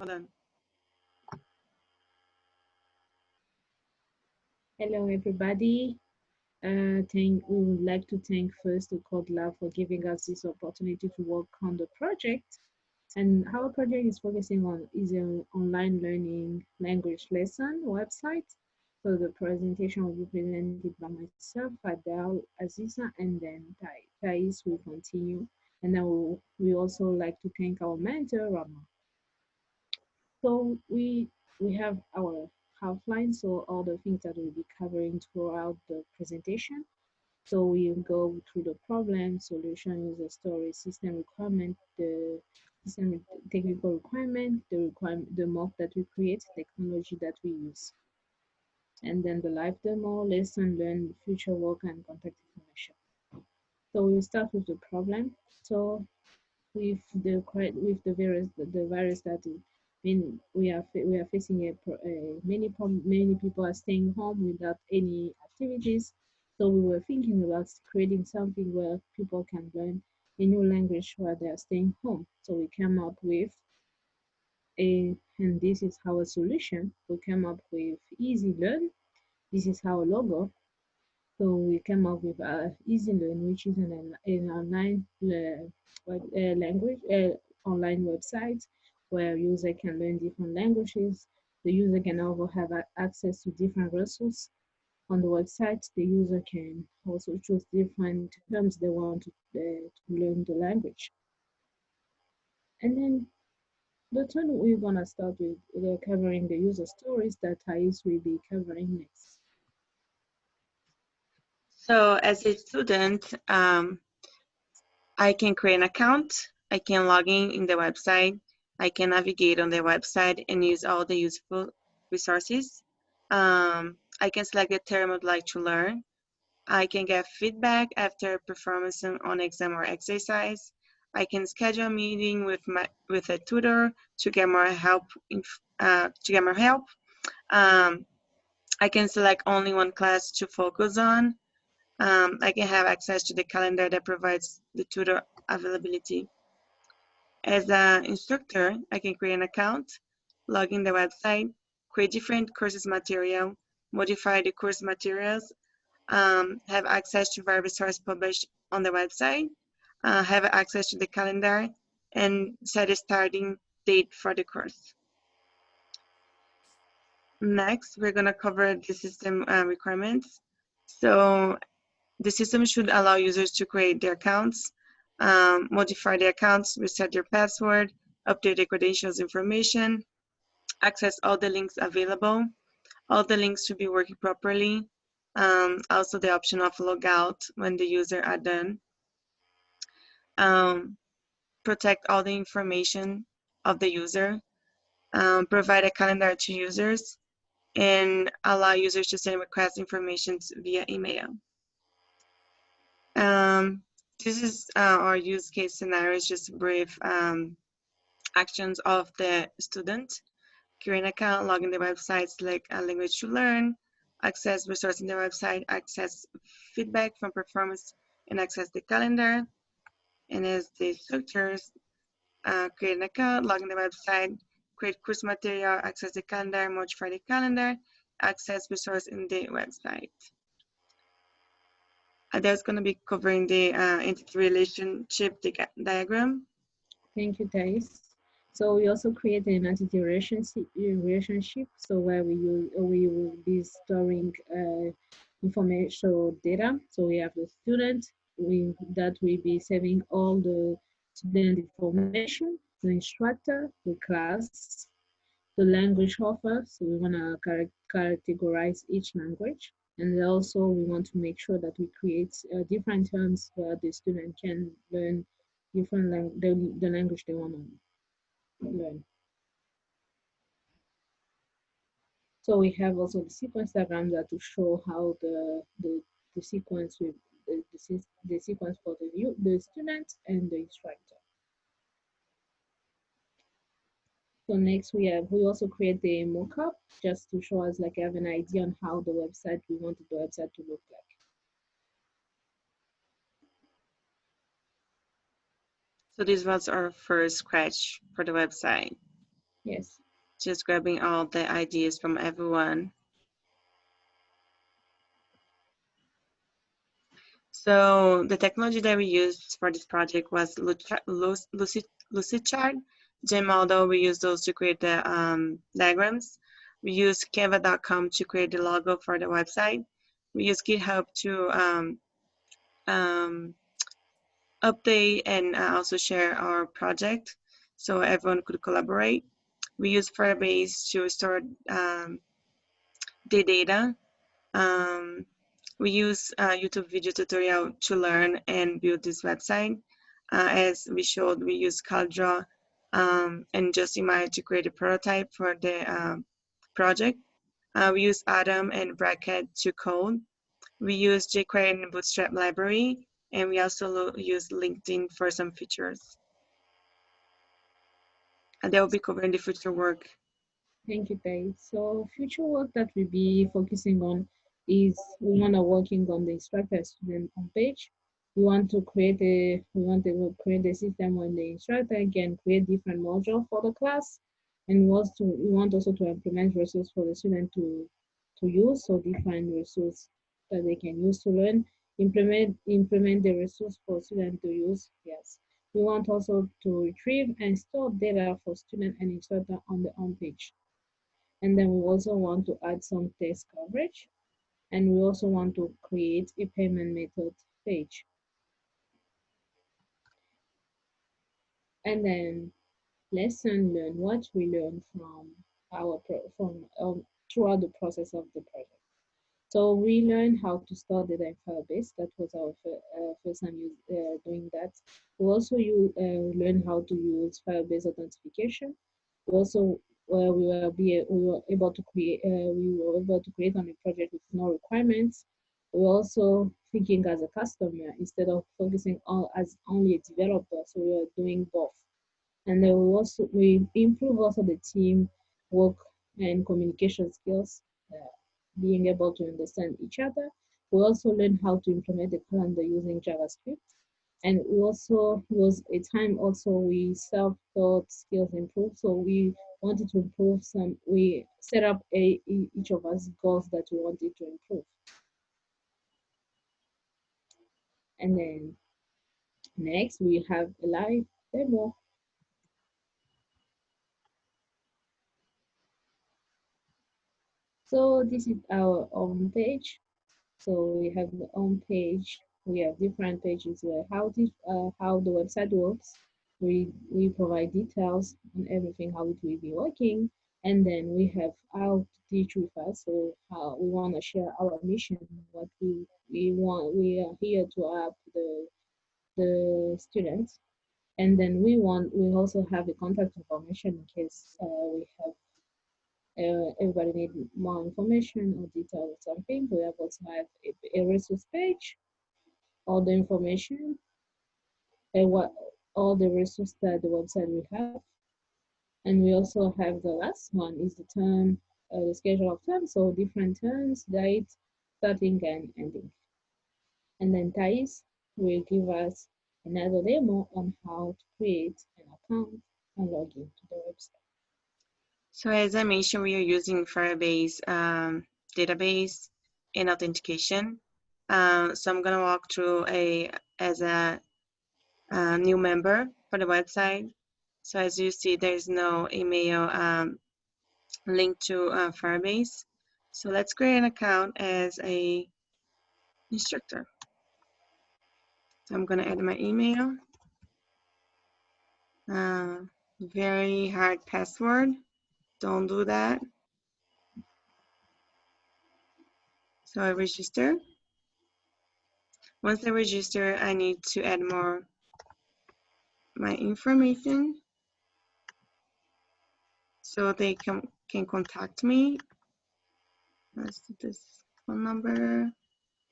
Hold on. Hello, everybody. We would like to thank first the Code Lab for giving us this opportunity to work on the project. And our project is focusing on is an online learning language lesson website. So the presentation will be presented by myself, Adele, Aziza, and then Thais will continue. And then we also like to thank our mentor, Rama. So we have our outline, so all the things that we'll be covering throughout the presentation. So we go through the problem, solution, user story, system requirement, the system technical requirement, the mock that we create, technology that we use, and then the live demo, lesson learned, future work, and contact information. So we'll start with the problem. So with the virus that we are facing many people are staying home without any activities. So we were thinking about creating something where people can learn a new language while they are staying home. So we came up with and this is our solution. We came up with Easy Learn. This is our logo. So we came up with Easy Learn, which is an online language online website where user can learn different languages. The user can also have access to different resources on the website. The user can also choose different terms they want to learn the language. And then the turn we're gonna start with covering the user stories that Thais will be covering next. So as a student, I can create an account. I can log in the website. I can navigate on the website and use all the useful resources. I can select the term I'd like to learn. I can get feedback after performance on exam or exercise. I can schedule a meeting with a tutor to get more help. I can select only one class to focus on. I can have access to the calendar that provides the tutor availability. As an instructor, I can create an account, log in the website, create different courses material, modify the course materials, have access to various sources published on the website, have access to the calendar, and set a starting date for the course. Next, we're going to cover the system requirements. So the system should allow users to create their accounts, modify their accounts, reset their password, update their credentials information, access all the links available. All the links should be working properly. Also the option of logout when the user are done. Protect all the information of the user. Provide a calendar to users and allow users to send request information via email. This is our use case scenarios, just brief actions of the student. Create an account, log in the website, select a language to learn, access resources in the website, access feedback from performance, and access the calendar. And as the instructors, create an account, log in the website, create course material, access the calendar, modify the calendar, access resource in the website. That's going to be covering the entity relationship diagram. Thank you, Thais. So we also create an entity relationship. So where we will be storing information data. So we have the student that will be saving all the student information, the instructor, the class, the language offer. So we want to categorize each language. And also we want to make sure that we create different terms where the student can learn the language they want to learn. So we have also the sequence diagram that to show how the sequence with the sequence for the student and the instructor. So next we also create the mockup just to show us like have an idea on how the website we wanted the website to look like. So this was our first scratch for the website. Yes. Just grabbing all the ideas from everyone. So the technology that we used for this project was Lucidchart, Gmodel. We used those to create the diagrams. We used Canva.com to create the logo for the website. We used GitHub to um, update and also share our project so everyone could collaborate. We used Firebase to store the data. Um, we use YouTube video tutorial to learn and build this website. As we showed, we use CalDraw and Justify to create a prototype for the project. We use Atom and Bracket to code. We use jQuery and Bootstrap library, and we also use LinkedIn for some features. And that will be covering the future work. Thank you, Tay. So future work that we'll be focusing on is we want to working on the instructor student homepage. We want to create a system when the instructor can create different modules for the class, and we want also to implement resources for the student to use, so define resource that they can use to learn, implement the resource for student to use. Yes. We want also to retrieve and store data for student and instructor on the homepage. And then we also want to add some test coverage. And we also want to create a payment method page. And then lesson learn what we learn from throughout the process of the project. So we learned how to store data in Firebase. That was our first time doing that. We also learned how to use Firebase authentication. We also we were able to create on a project with no requirements. We were also thinking as a customer instead of focusing on as only a developer. So we were doing both. And then we improve also the team work and communication skills, being able to understand each other. We also learn how to implement the calendar using JavaScript. And we also was a time also we self-taught skills improve. So we wanted to improve some. We set up each of us goals that we wanted to improve. And then next we have a live demo. So this is our own page. So we have the home page. We have different pages where how the website works. We provide details on everything how it will be working, and then we have how to teach with us. So how we want to share our mission, what we want. We are here to help the students, and then we also have the contact information in case we have everybody need more information or detail or something. We have also have a resource page, all the information, and what all the resources that the website will have. And we also have the last one is the term, the schedule of terms, so different terms, dates, starting and ending. And then Thais will give us another demo on how to create an account and log in to the website. So as I mentioned, we are using Firebase database and authentication. So I'm gonna walk through as a new member for the website. So as you see, there's no email link to Firebase. So let's create an account as a instructor. So I'm gonna add my email. Very hard password. Don't do that. So I register. Once I register, I need to add my information so they can contact me. Let's do this phone number.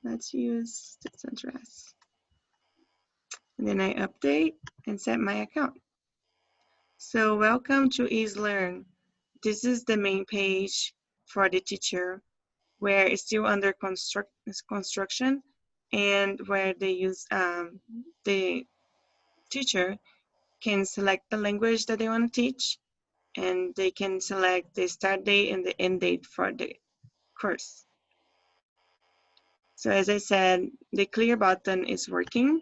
Let's use this address. And then I update and set my account. So welcome to EaseLearn. This is the main page for the teacher where it's still under construction and where they use the teacher can select the language that they want to teach and they can select the start date and the end date for the course. So as I said, the clear button is working,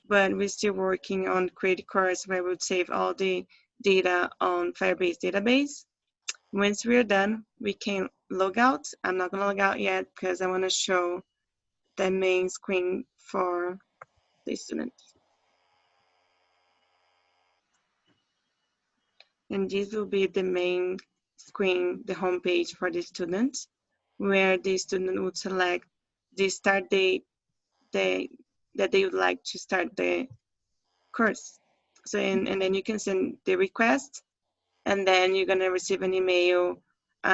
but we're still working on create course where we would save all the data on Firebase database. Once we're done, we can log out. I'm not gonna log out yet because I wanna show the main screen for the students. And this will be the main screen, the homepage for the students, where the student would select the start date that they would like to start the course. So, and then you can send the request, and then you're gonna receive an email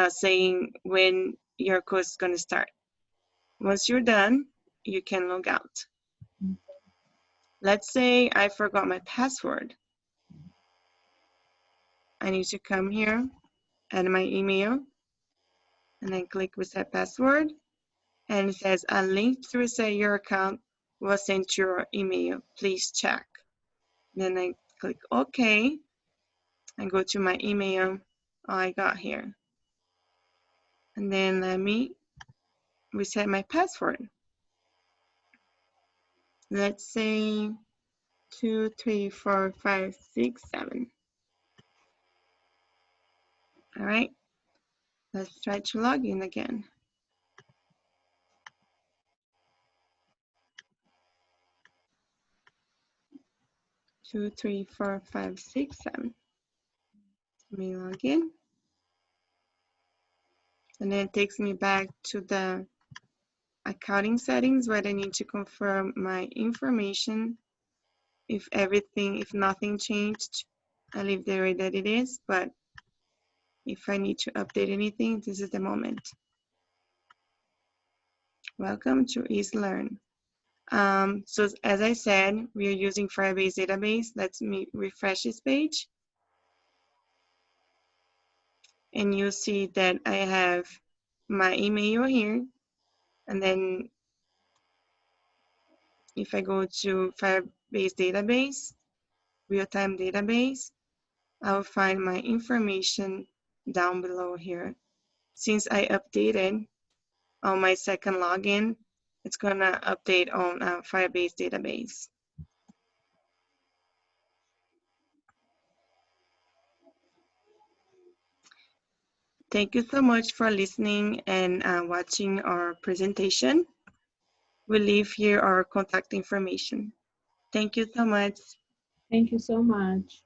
saying when your course is gonna start. Once you're done, you can log out. Let's say I forgot my password. I need to come here, add my email, and then click reset password. And it says a link to reset your account was sent to your email. Please check. Then I click OK and go to my email I got here. And then let me reset my password. Let's say 2, 3, 4, 5, 6, 7. All right, let's try to log in again. 2, 3, 4, 5, 6, 7. Let me log in. And then it takes me back to the accounting settings where I need to confirm my information. If nothing changed, I leave the way that it is, but if I need to update anything, this is the moment. Welcome to EaseLearn. So as I said, we are using Firebase database. Let me refresh this page. And you'll see that I have my email here. And then if I go to Firebase database, real-time database, I'll find my information down below here. Since I updated on my second login, it's gonna update on Firebase database. Thank you so much for listening and watching our presentation. We'll leave here our contact information. Thank you so much. Thank you so much.